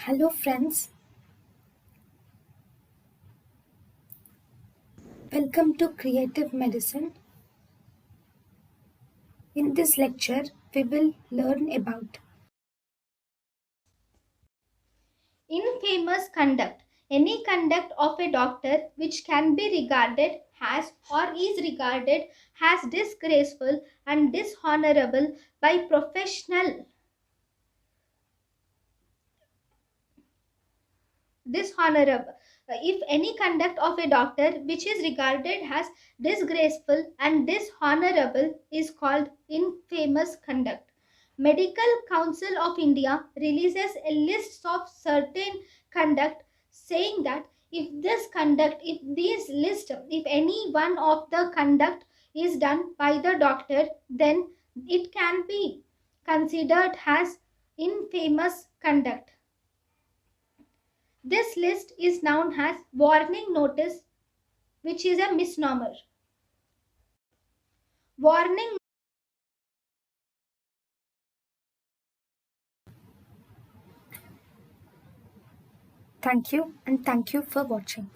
Hello, friends. Welcome to Creative Medicine. In this lecture, we will learn about Infamous conduct. Any conduct of a doctor which can be regarded as or is regarded as disgraceful and dishonorable by professional dishonorable if any conduct of a doctor which is regarded as disgraceful and dishonorable is called infamous conduct. Medical Council of India releases a list of certain conduct, saying that if this list, if any one of the conduct is done by the doctor, then it can be considered as infamous conduct. This list is known as warning notice, which is a misnomer. Warning. thank you and thank you for watching.